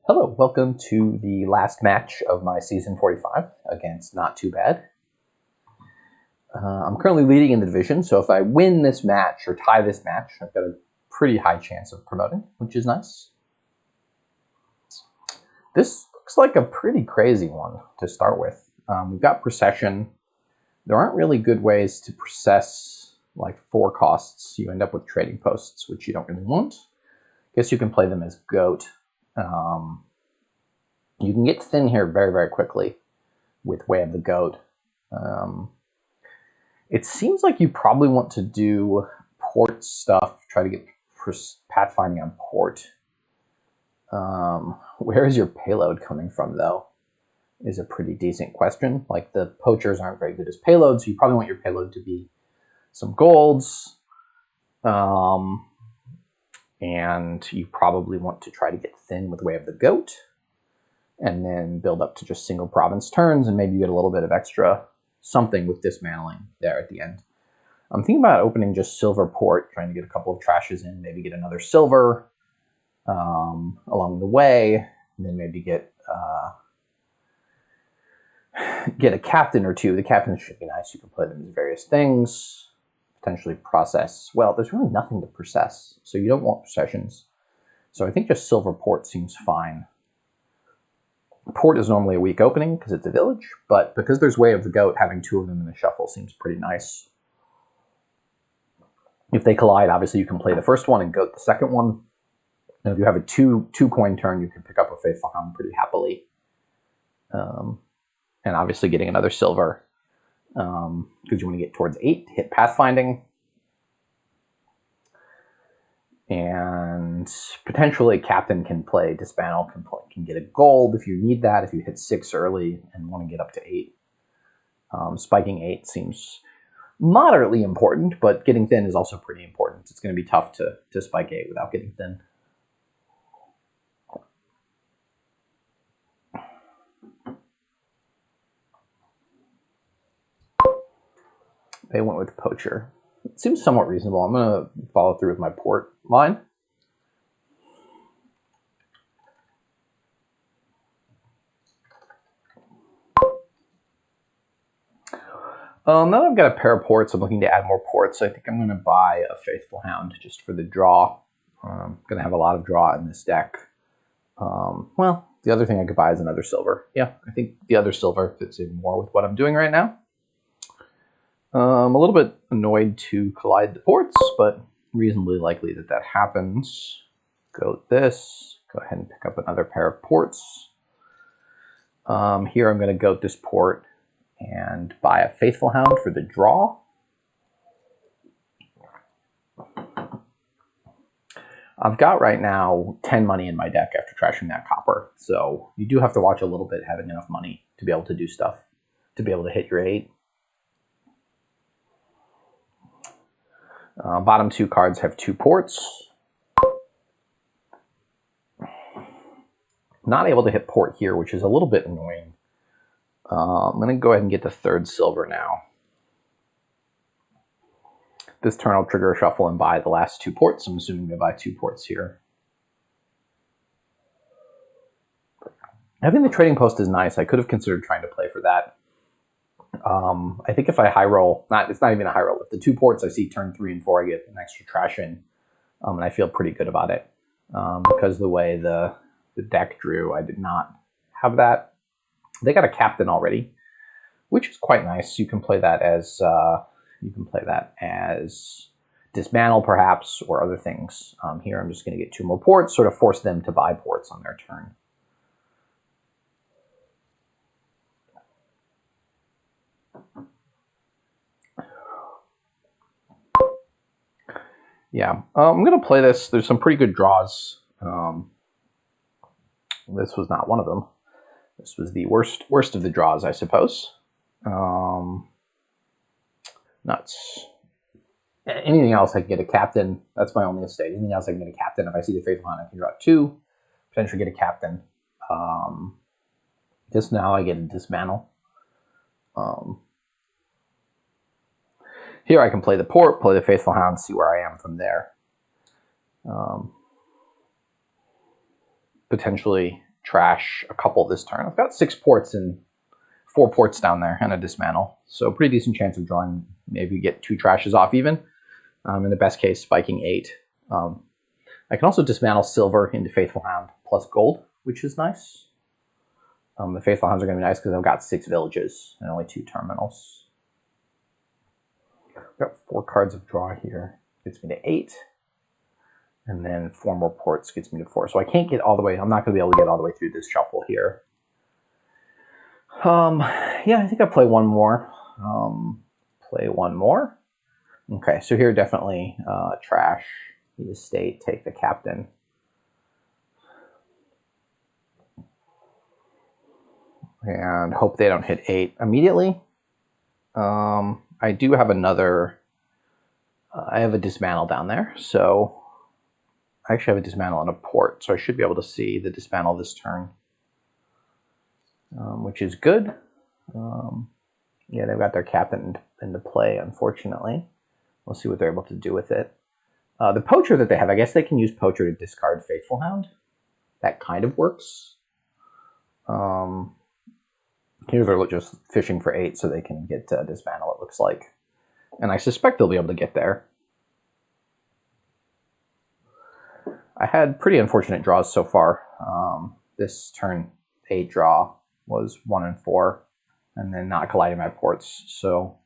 Hello, welcome to the last match of my season 45 against Nottoobad. I'm currently leading in the division, so if I win this match or tie this match, I've got a pretty high chance of promoting, which is nice. This looks like a pretty crazy one to start with. We've got Procession. There aren't really good ways to process like 4 costs. You end up with trading posts, which you don't really want. I guess you can play them as Goat. You can get thin here very, very quickly with Way of the Goat. It seems like you probably want to do port stuff, try to get pathfinding on port. Where is your payload coming from, though, is a pretty decent question. Like, the poachers aren't very good as payloads, so you probably want your payload to be some golds. And you probably want to try to get thin with Way of the Goat, and then build up to just single province turns, and maybe you get a little bit of extra something with dismantling there at the end. I'm thinking about opening just silver port, trying to get a couple of trashes in, maybe get another silver along the way, and then maybe get a captain or two. The captains should be nice. You can play them as various things. Potentially process. Well, there's really nothing to process, so you don't want processions. So I think just silver port seems fine. Port is normally a weak opening because it's a village, but because there's Way of the Goat, having 2 of them in the shuffle seems pretty nice. If they collide, obviously you can play the first one and Goat the second one. And if you have a two coin turn, you can pick up a Faithful Hound pretty happily. And obviously getting another silver, because you want to get towards 8 to hit Pathfinding. And potentially Captain can play Dismantle, can get a gold if you need that, if you hit 6 early and want to get up to 8. Spiking 8 seems moderately important, but getting thin is also pretty important. It's going to be tough to spike 8 without getting thin. They went with Poacher. It seems somewhat reasonable. I'm going to follow through with my port line. Now that I've got a pair of ports, I'm looking to add more ports. I think I'm going to buy a Faithful Hound just for the draw. I'm going to have a lot of draw in this deck. Well, the other thing I could buy is another silver. Yeah, I think the other silver fits in more with what I'm doing right now. I'm a little bit annoyed to collide the ports, but reasonably likely that that happens. Goat this. Go ahead and pick up another pair of ports. Here I'm going to goat this port and buy a Faithful Hound for the draw. I've got right now 10 money in my deck after trashing that copper, so you do have to watch a little bit having enough money to be able to do stuff, to be able to hit your 8. Bottom 2 cards have 2 ports. Not able to hit port here, which is a little bit annoying. I'm going to go ahead and get the 3rd silver now. This turn I'll trigger a shuffle and buy the last 2 ports. I'm assuming to buy 2 ports here. Having the trading post is nice. I could have considered trying to play for that. I think if I high roll, it's not even a high roll. If the 2 ports I see turn 3 and 4, I get an extra trash in, and I feel pretty good about it. Because the way the deck drew, I did not have that. They got a captain already, which is quite nice. You can play that as Dismantle perhaps, or other things. Here I'm just going to get 2 more ports, sort of force them to buy ports on their turn. Yeah, I'm going to play this. There's some pretty good draws. This was not one of them. This was the worst of the draws, I suppose. Nuts. Anything else, I can get a captain. That's my only estate. Anything else, I can get a captain. If I see the Faithful Hound, I can draw 2. Potentially get a captain. Just now I get a Dismantle. Here I can play the port, play the Faithful Hound, see where I am from there. Potentially trash a couple this turn. I've got 6 ports and 4 ports down there and a Dismantle. So pretty decent chance of drawing, maybe get 2 trashes off even. In the best case, spiking 8. I can also dismantle silver into Faithful Hound plus gold, which is nice. The Faithful Hounds are going to be nice because I've got 6 villages and only 2 terminals. I've got 4 cards of draw here. Gets me to 8. And then 4 more ports gets me to 4. So I can't get all the way, I'm not going to be able to get all the way through this shuffle here. Yeah, I think I'll play one more. Okay, so here definitely trash the estate, take the captain. And hope they don't hit 8 immediately. I do have another, I have a Dismantle down there, so I actually have a Dismantle and a port, so I should be able to see the Dismantle this turn, which is good. Yeah, they've got their captain into play, unfortunately. We'll see what they're able to do with it. The Poacher that they have, I guess they can use Poacher to discard Faithful Hound. That kind of works. Here they're just fishing for 8 so they can get Dismantle, it looks like. And I suspect they'll be able to get there. I had pretty unfortunate draws so far. This turn 8 draw was 1 and 4, and then not colliding my ports. So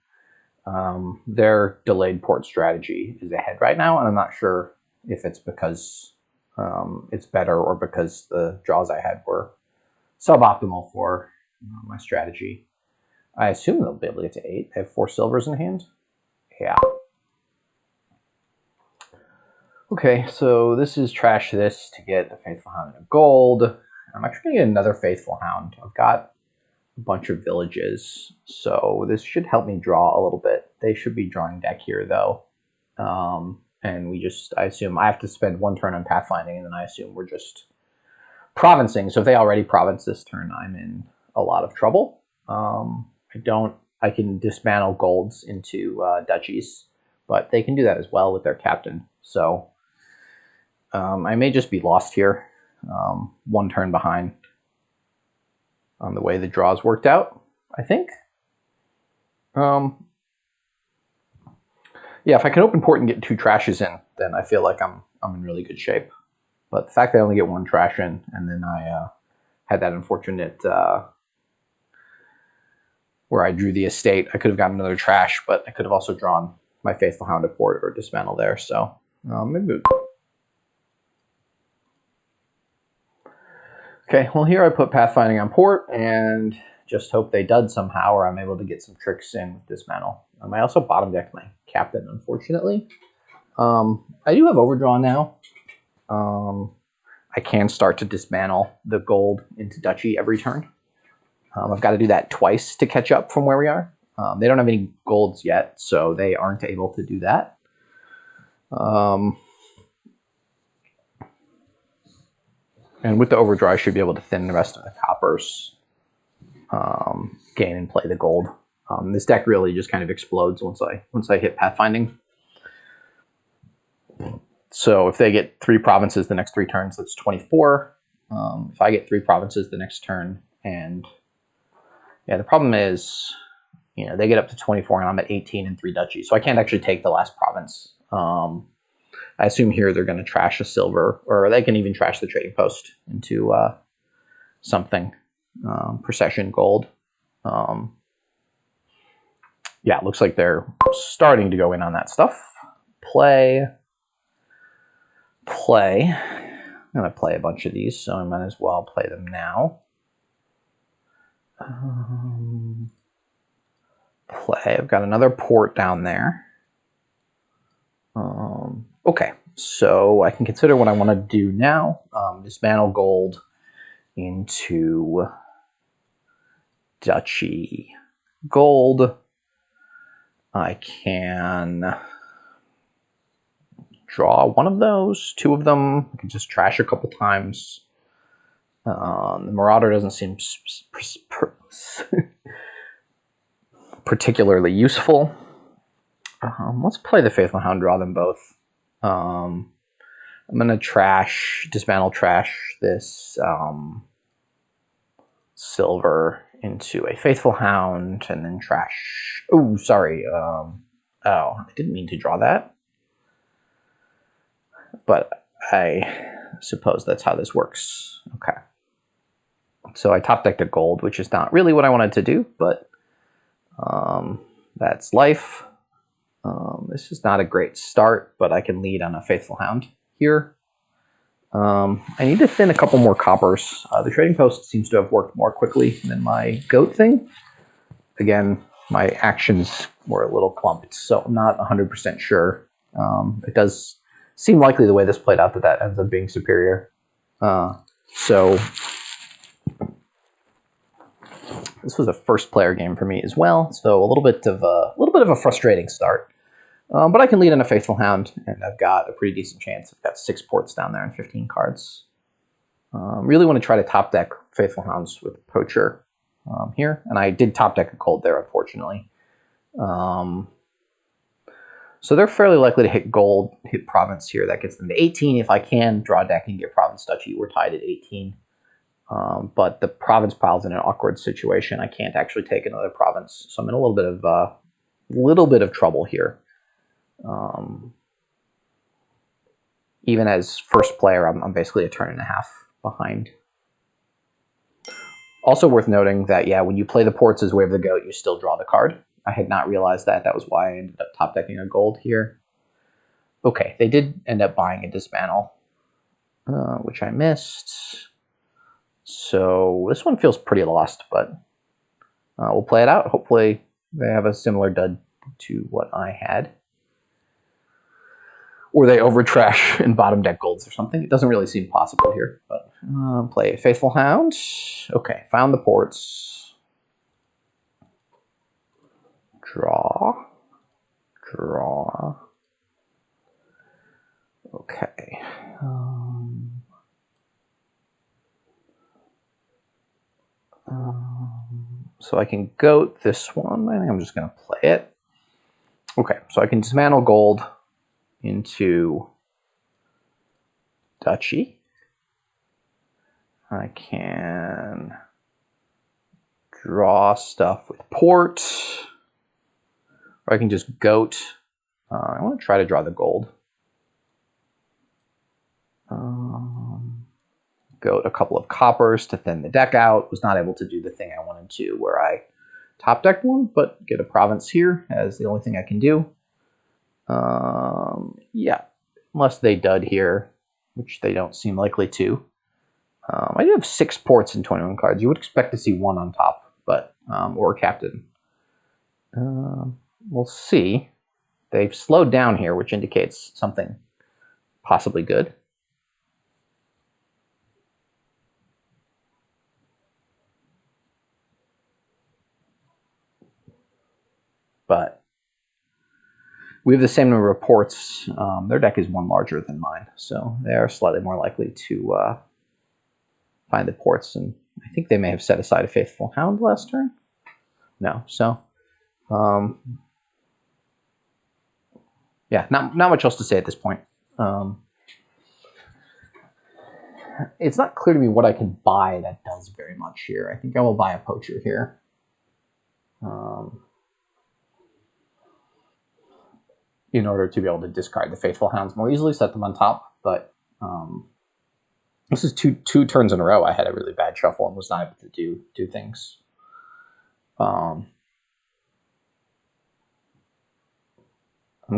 their delayed port strategy is ahead right now, and I'm not sure if it's because it's better or because the draws I had were suboptimal for my strategy. I assume they'll be able to get to 8. They have 4 silvers in hand. Yeah. Okay, so this is trash this to get the Faithful Hound and a gold. I'm actually going to get another Faithful Hound. I've got a bunch of villages, so this should help me draw a little bit. They should be drawing deck here, though. And we just, I assume I have to spend 1 turn on Pathfinding, and then I assume we're just provincing. So if they already province this turn, I'm in a lot of trouble. I can dismantle golds into duchies, but they can do that as well with their captain. So I may just be lost here, 1 turn behind on the way the draws worked out, I think. Yeah, if I can open port and get 2 trashes in, then I feel like I'm in really good shape. But the fact that I only get 1 trash in, and then I had that unfortunate where I drew the estate, I could have gotten another trash, but I could have also drawn my Faithful Hound to port or Dismantle there. So maybe. Okay, well here I put Pathfinding on port and just hope they dud somehow, or I'm able to get some tricks in with Dismantle. I also bottom decked my captain, unfortunately. I do have Overdraw now. I can start to dismantle the gold into Duchy every turn. I've got to do that twice to catch up from where we are. They don't have any golds yet, so they aren't able to do that. And with the Overdraw, I should be able to thin the rest of the coppers, gain and play the gold. This deck really just kind of explodes once I hit Pathfinding. So if they get 3 provinces the next 3 turns, that's 24. If I get 3 provinces the next turn, and yeah, the problem is, you know, they get up to 24 and I'm at 18 and 3 duchies, so I can't actually take the last province. I assume here they're going to trash a silver, or they can even trash the trading post into something, Procession gold. Yeah, it looks like they're starting to go in on that stuff. Play. I'm going to play a bunch of these, so I might as well play them now. Play. I've got another port down there. Okay, so I can consider what I want to do now. Dismantle gold into Duchy gold. I can draw 1 of those, 2 of them. I can just trash a couple times. The Marauder doesn't seem particularly useful. Let's play the Faithful Hound, draw them both. I'm going to dismantle trash this silver into a Faithful Hound, and then trash. Oh, sorry. Oh, I didn't mean to draw that. But I suppose that's how this works. Okay. So I top decked a gold, which is not really what I wanted to do, but that's life. This is not a great start, but I can lead on a Faithful Hound here. I need to thin a couple more coppers. The trading post seems to have worked more quickly than my goat thing. Again, my actions were a little clumped, so I'm not 100% sure. It does seem likely the way this played out that ends up being superior. So this was a first player game for me as well, so a little bit of a frustrating start. But I can lead on a Faithful Hound, and I've got a pretty decent chance. I've got 6 ports down there and 15 cards. Really want to try to top deck Faithful Hounds with Poacher here, and I did top deck a gold there, unfortunately. So they're fairly likely to hit gold, hit province here. That gets them to 18. If I can draw deck and get province Duchy, we're tied at 18. But the province pile's in an awkward situation. I can't actually take another province, so I'm in a little bit of trouble here. Even as first player, I'm basically a turn and a half behind. Also worth noting that, yeah, when you play the ports as Wave the Goat, you still draw the card. I had not realized that. That was why I ended up top decking a gold here. Okay, they did end up buying a Dismantle, which I missed. So this one feels pretty lost, but we'll play it out. Hopefully they have a similar dud to what I had. Or they overtrash and bottom deck golds or something. It doesn't really seem possible here, but play Faithful Hound. Okay, found the ports. Draw. Okay. So I can goat this one. I think I'm just going to play it. Okay, so I can dismantle gold into Duchy. I can draw stuff with port. Or I can just goat. I want to try to draw the gold. Goat a couple of coppers to thin the deck out. Was not able to do the thing I wanted to where I top decked one, but get a province here as the only thing I can do. Yeah, unless they dud here, which they don't seem likely to. I do have 6 ports and 21 cards. You would expect to see 1 on top, but or captain. We'll see. They've slowed down here, which indicates something possibly good. But we have the same number of ports. Their deck is 1 larger than mine, so they are slightly more likely to find the ports. And I think they may have set aside a Faithful Hound last turn. No, so yeah, not much else to say at this point. It's not clear to me what I can buy that does very much here. I think I will buy a Poacher here. In order to be able to discard the Faithful Hounds more easily, set them on top. But this is two turns in a row I had a really bad shuffle and was not able to do things. I'm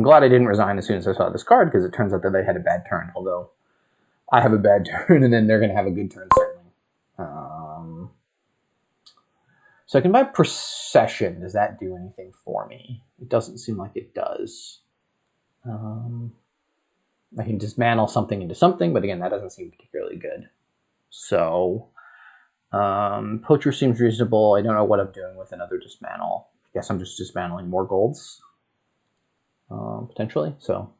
glad I didn't resign as soon as I saw this card, because it turns out that they had a bad turn, although I have a bad turn and then they're going to have a good turn, certainly. So I can buy Procession. Does that do anything for me? It doesn't seem like it does. I can dismantle something into something, but again, that doesn't seem particularly good. So Poacher seems reasonable. I don't know what I'm doing with another dismantle. I guess I'm just dismantling more golds, potentially. So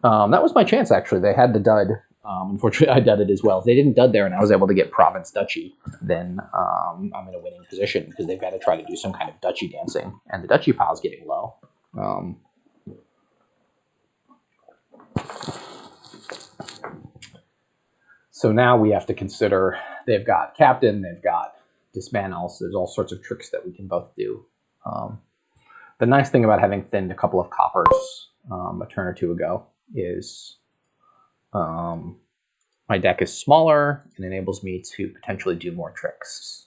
that was my chance, actually. They had the dud. Unfortunately, I dudded as well. If they didn't dud there and I was able to get province Duchy, then I'm in a winning position, because they've got to try to do some kind of Duchy dancing, and the Duchy pile is getting low. So now we have to consider, they've got Captain, they've got Dismantle, so there's all sorts of tricks that we can both do. The nice thing about having thinned a couple of coppers a turn or two ago is my deck is smaller and enables me to potentially do more tricks.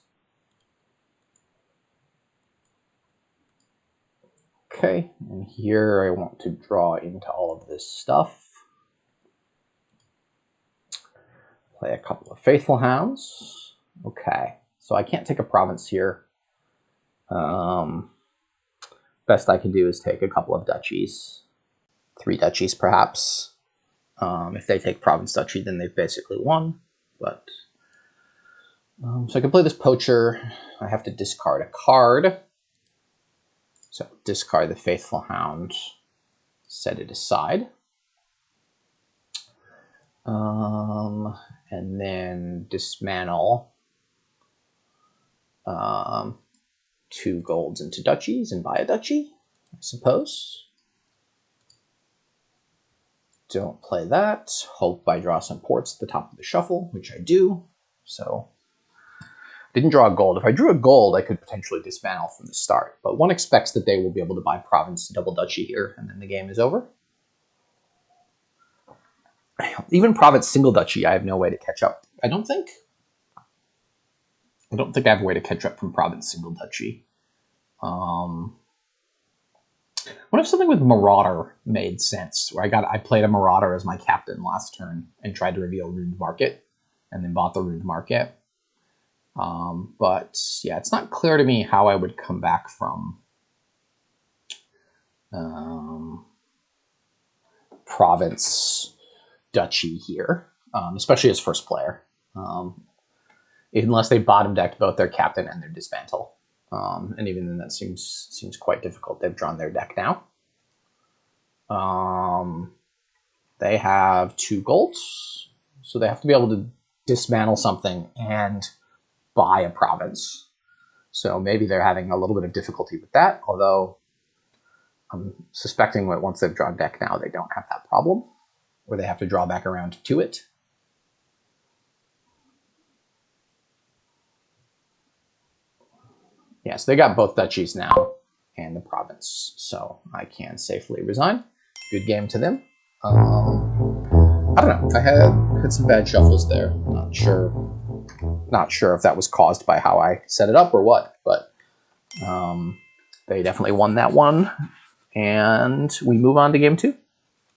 Okay, and here I want to draw into all of this stuff. Play a couple of Faithful Hounds. Okay, so I can't take a province here. Best I can do is take a couple of duchies. 3 duchies, perhaps. If they take province duchy, then they've basically won. But so I can play this Poacher. I have to discard a card. So discard the Faithful Hound, set it aside. And then dismantle 2 golds into duchies and buy a duchy, I suppose. Don't play that. Hope I draw some ports at the top of the shuffle, which I do. So didn't draw a gold. If I drew a gold, I could potentially dismantle from the start. But one expects that they will be able to buy province double duchy here, and then the game is over. Even province single duchy, I have no way to catch up. I don't think I have a way to catch up from province single duchy. What if something with Marauder made sense? Where I played a Marauder as my captain last turn and tried to reveal Ruined Market, and then bought the Ruined Market. But yeah, it's not clear to me how I would come back from province duchy here, especially as first player, unless they bottom decked both their captain and their dismantle. And even then, that seems quite difficult. They've drawn their deck now. They have 2 golds, so they have to be able to dismantle something and buy a province. So maybe they're having a little bit of difficulty with that, although I'm suspecting that once they've drawn deck now, they don't have that problem, or they have to draw back around to it. Yes, they got both duchies now and the province, so I can safely resign. Good game to them. I don't know. I had some bad shuffles there. Not sure if that was caused by how I set it up or what, but they definitely won that one. And we move on to game 2.